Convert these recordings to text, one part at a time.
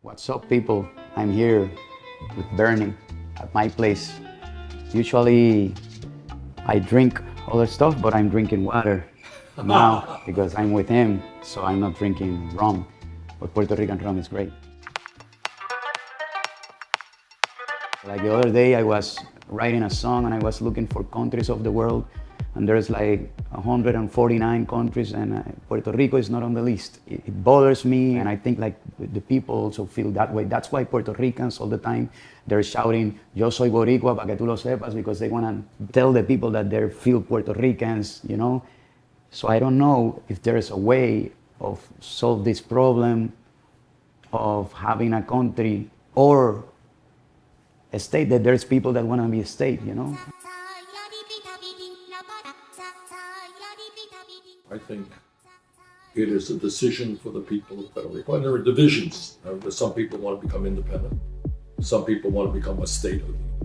What's up, people? I'm here with Bernie at my place. Usually I drink other stuff, but I'm drinking water now because I'm with him, so I'm not drinking rum. But Puerto Rican rum is great. Like the other day, I was writing a song and I was looking for countries of the world, and there's like 149 countries, and Puerto Rico is not on the list. It bothers me, and I think like the people also feel that way. That's why Puerto Ricans all the time, they're shouting, "Yo soy Boricua, pa que tú lo sepas," because they want to tell the people that they feel Puerto Ricans, you know? So I don't know if there's a way of solve this problem of having a country or a state that there's people that want to be a state, you know? I think it is a decision for the people of Puerto Rico. And there are divisions. Some people want to become independent. Some people want to become a state.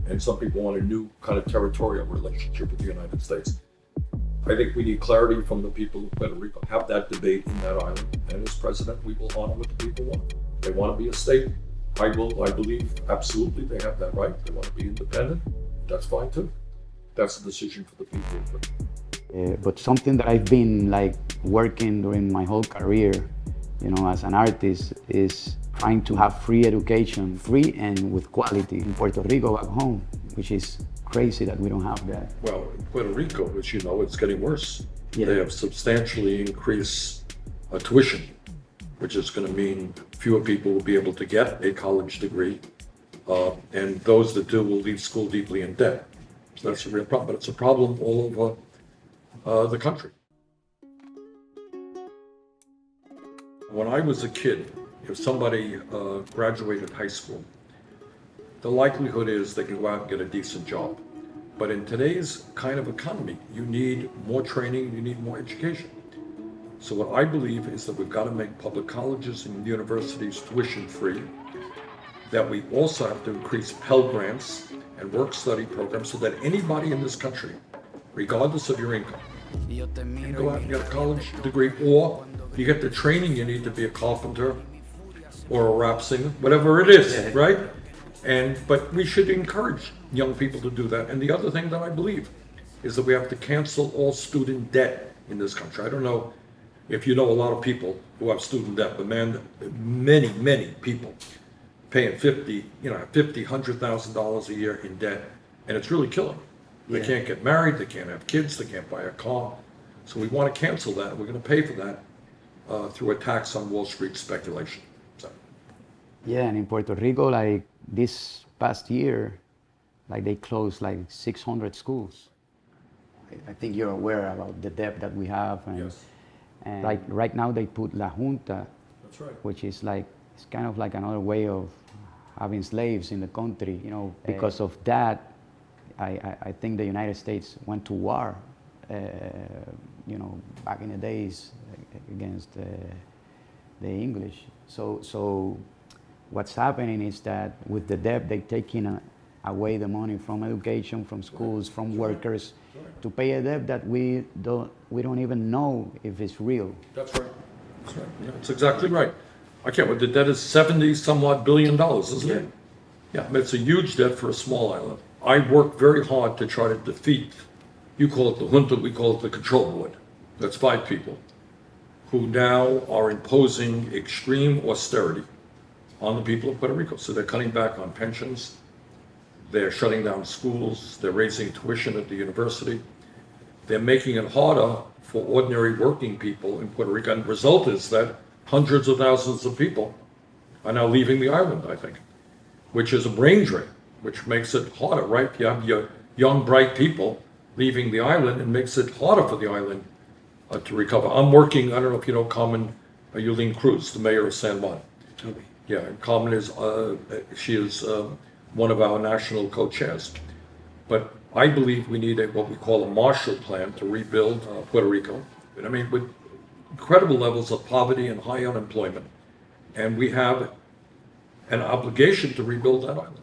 And some people want a new kind of territorial relationship with the United States. I think we need clarity from the people of Puerto Rico. Have that debate in that island. And as president, we will honor what the people want. They want to be a state. I believe absolutely they have that right. They want to be independent. That's fine too. That's a decision for the people of Puerto Rico. But something that I've been like working during my whole career, you know, as an artist, is trying to have free education, free and with quality in Puerto Rico back home, which is crazy that we don't have that. Well, in Puerto Rico, as you know, it's getting worse. Yeah. They have substantially increased tuition, which is going to mean fewer people will be able to get a college degree, and those that do will leave school deeply in debt. So that's a real problem, but it's a problem all over the country. When I was a kid, if somebody graduated high school, the likelihood is they can go out and get a decent job. But in today's kind of economy, you need more training, you need more education. So what I believe is that we've got to make public colleges and universities tuition free, that we also have to increase Pell Grants and work-study programs so that anybody in this country, regardless of your income, you can go out and get a college degree, or you get the training you need to be a carpenter or a rap singer, whatever it is, right? But we should encourage young people to do that. And the other thing that I believe is that we have to cancel all student debt in this country. I don't know if you know a lot of people who have student debt, but man, many people paying $100,000 a year in debt, and it's really killing them. They can't get married, they can't have kids, they can't buy a car. So we want to cancel that. We're going to pay for that through a tax on Wall Street speculation. So. Yeah, and in Puerto Rico, like this past year, like they closed like 600 schools. I think you're aware about the debt that we have. And, yes. And like right now they put La Junta, That's right. which is like, it's kind of like another way of having slaves in the country, you know. Because of that, I think the United States went to war, you know, back in the days against the English. So what's happening is that with the debt, they're taking away the money from education, from schools, from workers, to pay a debt that we don't even know if it's real. That's right. That's right. Yeah, that's exactly right. I can't believe the debt is 70 some odd billion dollars, isn't it? Yeah, but it's a huge debt for a small island. I worked very hard to try to defeat, you call it the junta, we call it the control board. That's 5 people who now are imposing extreme austerity on the people of Puerto Rico. So they're cutting back on pensions, they're shutting down schools, they're raising tuition at the university, they're making it harder for ordinary working people in Puerto Rico. And the result is that hundreds of thousands of people are now leaving the island, I think, which is a brain drain, which makes it harder, right? You have your young, bright people leaving the island and makes it harder for the island to recover. I'm working, I don't know if you know Carmen Yulín Cruz, the mayor of San Juan. Okay. Yeah, and Carmen is, she is one of our national co-chairs. But I believe we need what we call a Marshall Plan to rebuild Puerto Rico. I mean, with incredible levels of poverty and high unemployment. And we have an obligation to rebuild that island.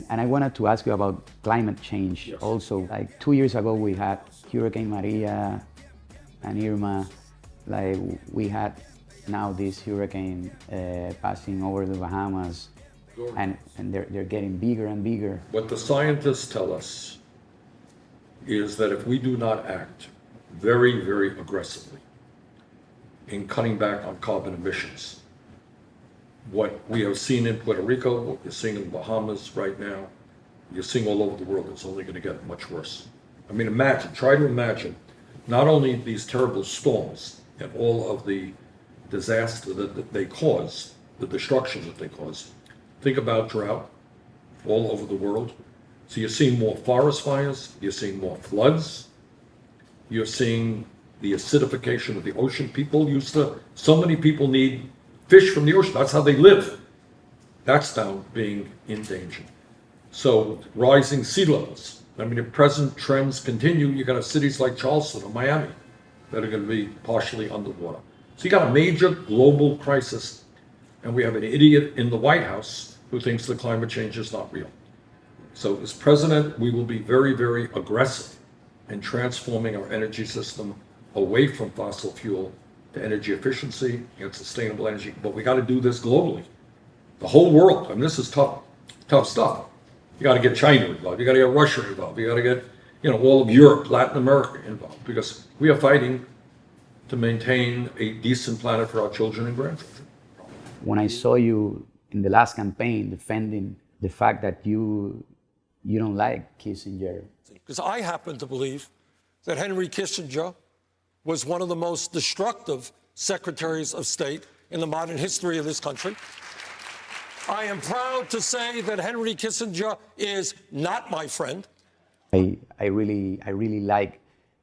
And I wanted to ask you about climate change. Yes. Also. Like 2 years ago, we had Hurricane Maria and Irma. Like we had Now this hurricane passing over the Bahamas, and they're getting bigger and bigger. What the scientists tell us is that if we do not act very, very aggressively in cutting back on carbon emissions, what we have seen in Puerto Rico, what you're seeing in the Bahamas right now, you're seeing all over the world, it's only going to get much worse. I mean, try to imagine not only these terrible storms and all of the disaster that they cause, the destruction that they cause. Think about drought all over the world. So you're seeing more forest fires, you're seeing more floods, you're seeing the acidification of the ocean. So many people need fish from the ocean. That's how they live. That's now being in danger. So rising sea levels. I mean, if present trends continue, you're going to have cities like Charleston or Miami that are going to be partially underwater. So you got a major global crisis, and we have an idiot in the White House who thinks that climate change is not real. So as president, we will be very, very aggressive in transforming our energy system away from fossil fuel to energy efficiency and sustainable energy. But we got to do this globally. The whole world. I mean, this is tough stuff. You got to get China involved. You got to get Russia involved. You got to get, all of Europe, Latin America involved, because we are fighting to maintain a decent planet for our children and grandchildren. When I saw you in the last campaign defending the fact that you don't like Kissinger. Because I happen to believe that Henry Kissinger was one of the most destructive secretaries of state in the modern history of this country. I am proud to say that Henry Kissinger is not my friend. I really like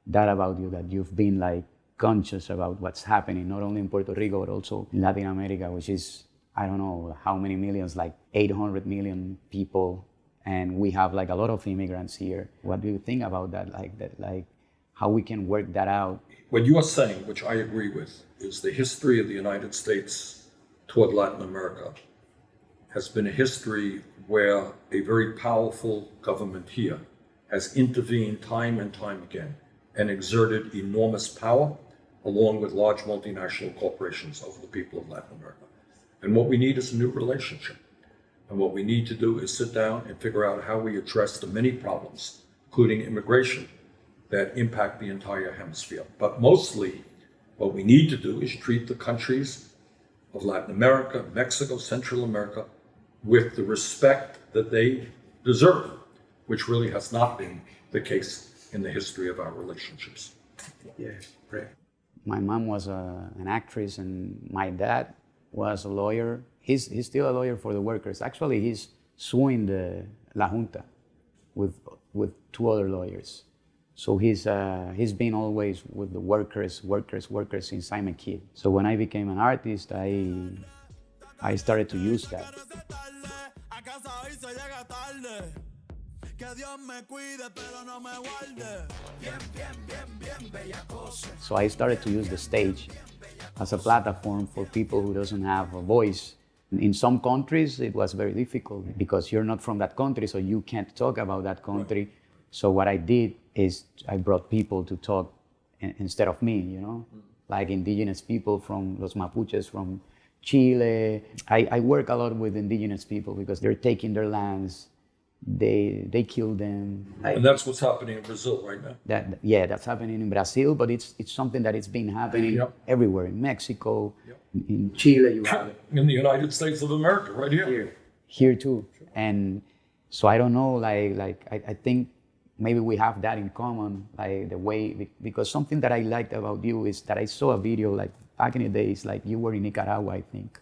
that about you, that you've been conscious about what's happening, not only in Puerto Rico, but also in Latin America, which is, I don't know how many millions, 800 million people, and we have a lot of immigrants here. What do you think about that? How we can work that out? What you are saying, which I agree with, is the history of the United States toward Latin America has been a history where a very powerful government here has intervened time and time again and exerted enormous power along with large multinational corporations over the people of Latin America. And what we need is a new relationship. And what we need to do is sit down and figure out how we address the many problems, including immigration, that impact the entire hemisphere. But mostly, what we need to do is treat the countries of Latin America, Mexico, Central America, with the respect that they deserve, which really has not been the case in the history of our relationships. Yeah, great. My mom was an actress, and my dad was a lawyer. He's still a lawyer for the workers. Actually, he's suing the La Junta with two other lawyers. So he's been always with the workers since I'm a kid. So when I became an artist, I started to use that. So I started to use the stage as a platform for people who doesn't have a voice. In some countries, it was very difficult because you're not from that country, so you can't talk about that country. Right. So what I did is I brought people to talk instead of me, like indigenous people from Los Mapuches from Chile. I work a lot with indigenous people because they're taking their lands. They kill them. And that's what's happening in Brazil right now. That's happening in Brazil, but it's something that it's been happening everywhere. In Mexico, in Chile, you have it. In the United States of America, right here. Here too. And so I don't know, I think maybe we have that in common, the way, because something that I liked about you is that I saw a video back in the days, you were in Nicaragua, I think.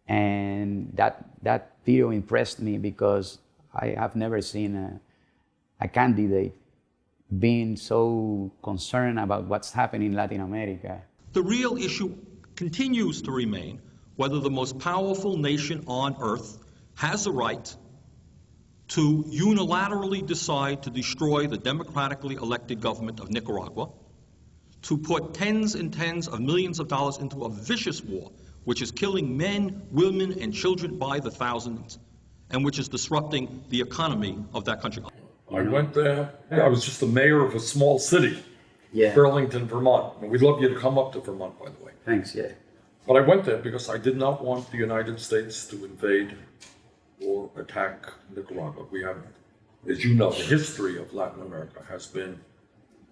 And that video impressed me because I have never seen a candidate being so concerned about what's happening in Latin America. The real issue continues to remain whether the most powerful nation on earth has a right to unilaterally decide to destroy the democratically elected government of Nicaragua, to put tens and tens of millions of dollars into a vicious war, which is killing men, women, and children by the thousands, and which is disrupting the economy of that country. I went there. I was just the mayor of a small city, Burlington, Vermont. And we'd love you to come up to Vermont, by the way. Thanks, yeah. But I went there because I did not want the United States to invade or attack Nicaragua. We have, as you know, the history of Latin America has been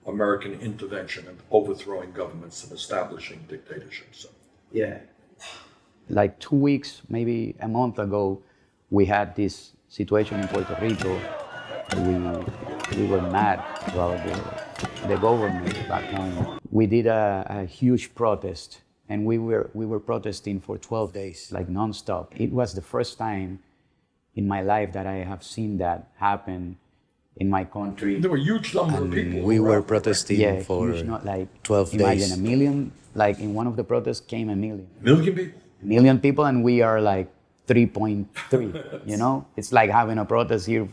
American intervention and overthrowing governments and establishing dictatorships. So, Yeah. Like 2 weeks, maybe a month ago, we had this situation in Puerto Rico. We were mad about the government back home. We did a huge protest, and we were protesting for 12 days, like nonstop. It was the first time in my life that I have seen that happen in my country. there were a huge number of people. We were around, protesting Yeah, for huge, not like 12 imagine days. a million. Like in one of the protests came a million. right? Million people. A million people, and we are like 3.3. You know, it's like having a protest here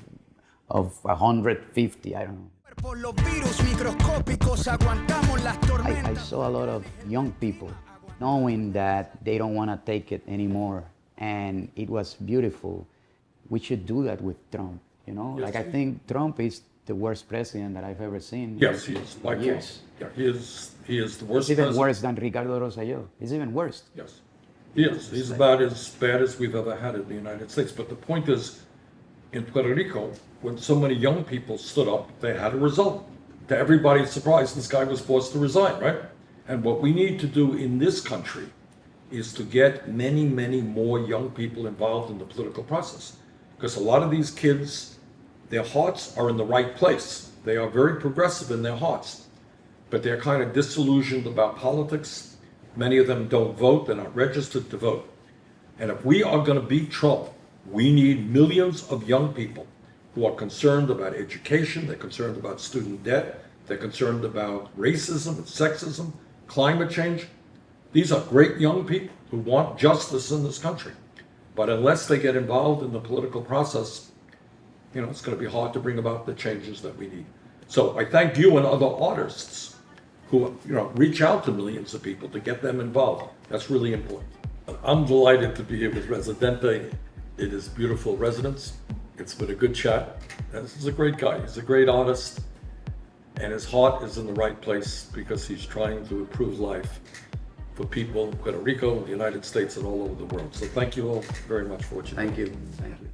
of 150. I don't know. Por los virus microscópicos aguantamos las I tormentas. saw a lot of young people knowing that they don't want to take it anymore, and it was beautiful. We should do that with Trump. You know, like I think Trump is the worst president that I've ever seen. Yes, he is. By far. Yes. Yeah, he is the worst It's even president. worse than Ricardo Rosselló. It's even worse. Yes, he is. He's about as bad as we've ever had in the United States. But the point is, in Puerto Rico, when so many young people stood up, they had a result. To everybody's surprise, this guy was forced to resign, right? And what we need to do in this country is to get many, many more young people involved in the political process. Because a lot of these kids, their hearts are in the right place. They are very progressive in their hearts, but they're kind of disillusioned about politics. Many of them don't vote, they're not registered to vote. And if we are going to beat Trump, we need millions of young people who are concerned about education, they're concerned about student debt, they're concerned about racism and sexism, climate change. These are great young people who want justice in this country. But unless they get involved in the political process, you know, it's going to be hard to bring about the changes that we need. So I thank you and other artists who, you know, reach out to millions of people to get them involved. That's really important. I'm delighted to be here with Residente. It is beautiful residence. It's been a good chat. And this is a great guy. He's a great artist. And his heart is in the right place because he's trying to improve life for people in Puerto Rico, the United States, and all over the world. So thank you all very much for what you do. Thank you. Thank you.